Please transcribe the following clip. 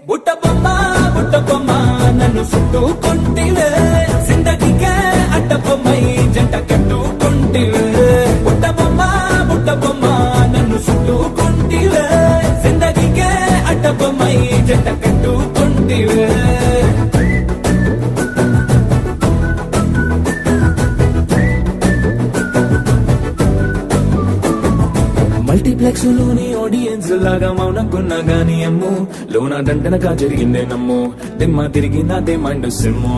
బుట్ట బొమ్మ నన్ను చుట్టుకుంటివే జిందగీకే అడ్డ బొమ్మై జంట కట్టుకుంటివే బుట్ట బొమ్మ నన్ను చుట్టుకుంటివే జిందగీకే అడ్డ బొమ్మై జంట కట్టుకుంటివే మల్టీప్లెక్స్ లోని ఆడియన్స్ లాగా మౌనంకున్నా గానీ అమ్ము లోన దండనగా జరిగిందే నమ్ము దిమ్మ తిరిగి నాదే మైండ్ సిమ్ము